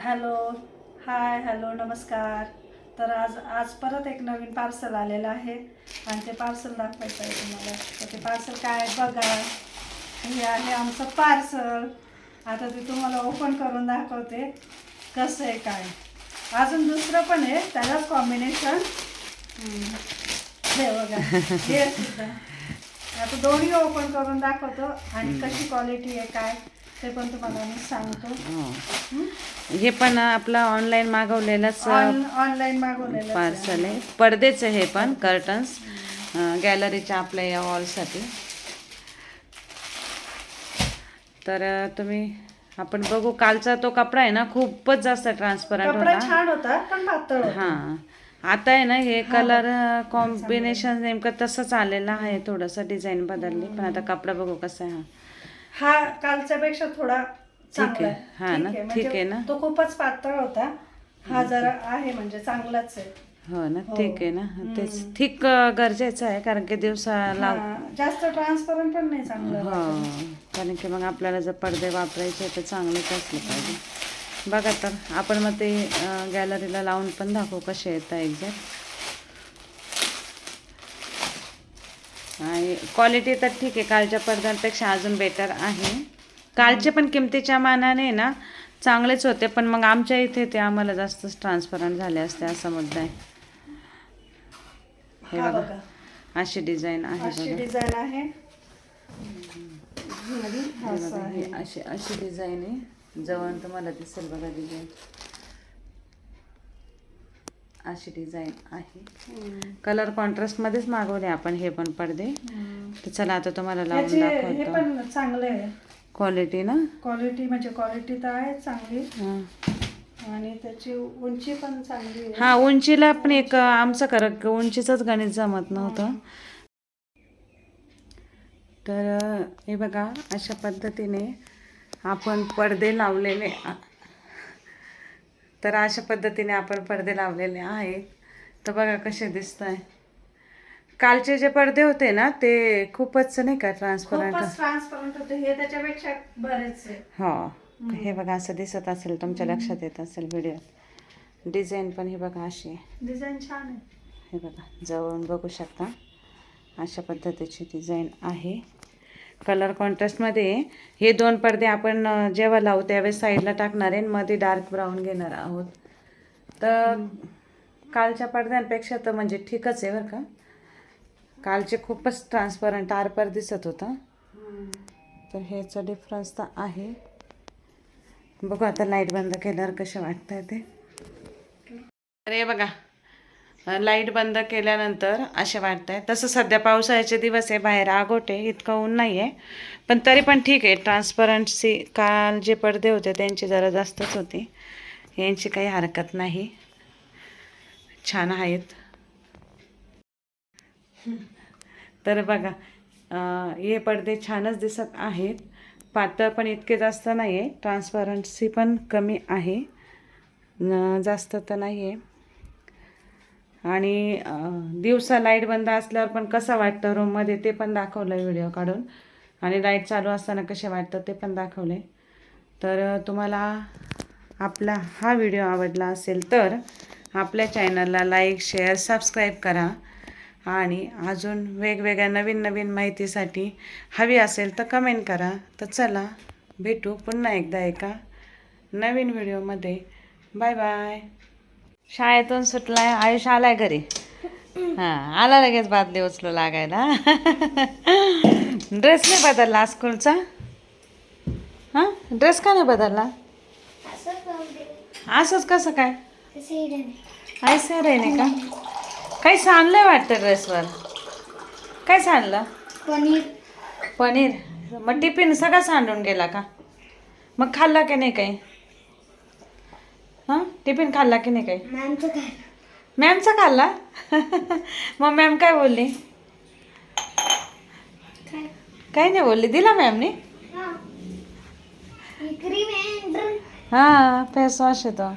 Hello. हाय, hello, नमस्कार. तर आज परत एक नवीन पार्सल आलेलं आहे आणि ते पार्सल दाखवायचं आहे तुम्हाला. तर ते पार्सल काय आहे बघा. हे आहे आमचं पार्सल. आता ते तुम्हाला ओपन करून दाखवते कसं आहे काय. अजून दुसरं पण आहे त्यालाच कॉम्बिनेशन. हे बघा, हे सुद्धा. आता दोन्ही ओपन करून दाखवतो आणि कशी क्वालिटी आहे काय ते पण तुम्हाला मी सांगतो. हे पण आपलं ऑनलाईन मागवलेलंच ऑनलाईन मागवलेलं पार्सल आहे. पडदेच हे पण कर्टन्स गॅलरीच्या आपल्या या वॉलसाठी. तर आपण बघू. कालचा तो कपडा आहे ना खूपच जास्त ट्रान्सपरंट कपडा होता. छान होता पण पातळ होता. हां, आता आहे ना हे कलर कॉम्बिनेशन नेमकं तसंच आलेलं आहे. थोडंसं डिझाईन बदलली पण आता कपडा बघू कसा आहे. हा कालच्या पेक्षा थोडा चांगला आहे. हा ना, ठीक आहे ना. तो खूपच पातळ होता. हा जरा आहे म्हणजे चांगलाच आहे. हो ना, ठीक आहे ना. तेच ठीक गरजेचं आहे कारण की दिवसाला जास्त ट्रान्सपरंट पण नाही चांगलं. हो, कारण की मग आपल्याला जर पडदे वापरायचे तर चांगलेच असले पाहिजे. बघा तर आपण मग ते गॅलरीला लावून पण दाखवू कसे येतं एक्झॅक्ट. आणि क्वालिटी तर ठीक आहे, कालच्या पडद्यांपेक्षा अजून बेटर आहे. कालचे पण किमतीच्या मानाने ना चांगलेच होते पण मग आमच्या इथे ते आम्हाला जास्तच ट्रान्सपरंट झाले असते असा मुद्दा आहे. हे बघा अशी डिझाईन आहे. अशी डिझाईन आहे. अशी डिझाईन आहे. जवळ तुम्हाला दिसेल बघा डिझाईन. अशी डिझाईन आहे. कलर कॉन्ट्रास्ट मध्येच मागवले आपण हे पण पडदे. तर चला आता तुम्हाला लावून दाखवतो. हे पण चांगले आहे. क्वालिटी ना, क्वालिटी म्हणजे क्वालिटी तर आहे चांगली आणि त्याची उंची पण चांगली आहे. हा, उंचीला पण एक आमचं खरं उंचीचंच गणित जमत नव्हतं. तर हे बघा अशा पद्धतीने आपण पडदे लावलेले. तर अशा पद्धतीने आपण पडदे लावलेले आहेत. तर बघा कसे दिसत आहे. कालचे जे पडदे होते ना ते खूपच नाही का ट्रान्सपरंट होते. हे त्याच्यापेक्षा बरेच आहे. हो, हे बघा असं दिसत असेल, तुमच्या लक्षात येत असेल व्हिडिओ. डिझाईन पण हे बघा अशी आहे. डिझाईन छान आहे. हे बघा जवळून बघू शकता अशा पद्धतीची डिझाईन आहे. कलर कॉन्ट्रास्टमध्ये हे दोन पडदे आपण जेव्हा लावू त्यावेळेस साईडला टाकणार आहे, मध्ये डार्क ब्राऊन घेणार आहोत. तर कालच्या पडद्यांपेक्षा तर म्हणजे ठीकच आहे बरं का. कालचे खूपच ट्रान्सपरंट आरपार दिसत होता. तर ह्याचा डिफरन्स तर आहे. बघू आता लाईट बंद केल्यावर कसे वाटतंय ते. अरे बघा लाईट बंद केल्यानंतर असे वाटत आहे. तसं सध्या पावसाळ्याचे दिवस आहे, बाहेर आगोटे इतकं ऊन नाही आहे पण तरी पण ठीक आहे. ट्रान्सपरंटसी काल जे पडदे होते त्यांची जरा जास्तच होती, यांची काही हरकत नाही, छान आहेत. तर बघा हे पडदे छानच दिसत आहेत. पातळ पण इतके जास्त नाही आहे, ट्रान्सपरंटसी पण कमी आहे, जास्त तर नाही आहे. आणि दिवसा लाईट बंद असल्यावर पण कसं वाटतं रूममध्ये ते पण दाखवलं आहे व्हिडिओ काढून. आणि लाईट चालू असताना कसे वाटतं ते पण दाखवले. तर तुम्हाला आपला हा व्हिडिओ आवडला असेल तर आपल्या चॅनलला लाईक शेअर सबस्क्राईब करा. आणि अजून वेगवेगळ्या नवीन नवीन माहितीसाठी हवी असेल तर कमेंट करा. तर चला भेटू पुन्हा एकदा एका नवीन व्हिडिओमध्ये. Bye bye. शाळेतून सुटलाय, आयुष आलाय घरी. हां, आला लगेच बादली उचलू लागायला. ड्रेस नाही बदलला स्कूलचा? हां, ड्रेस का नाही बदलला? असंच कसं काय? ऐसा नाही का? काही सांडलंय वाटतं ड्रेसवर. काय सांडलं? पनीर. मग टिफिन सगळा सांडून गेला का? मग खाल्ला की नाही काही? हां, टिफिन खाल्ला की नाही काही? मॅमचा खाल्ला. मग मॅम काय बोलली? काही नाही बोलली, दिला मॅमने? हां, फेस वॉश येतो.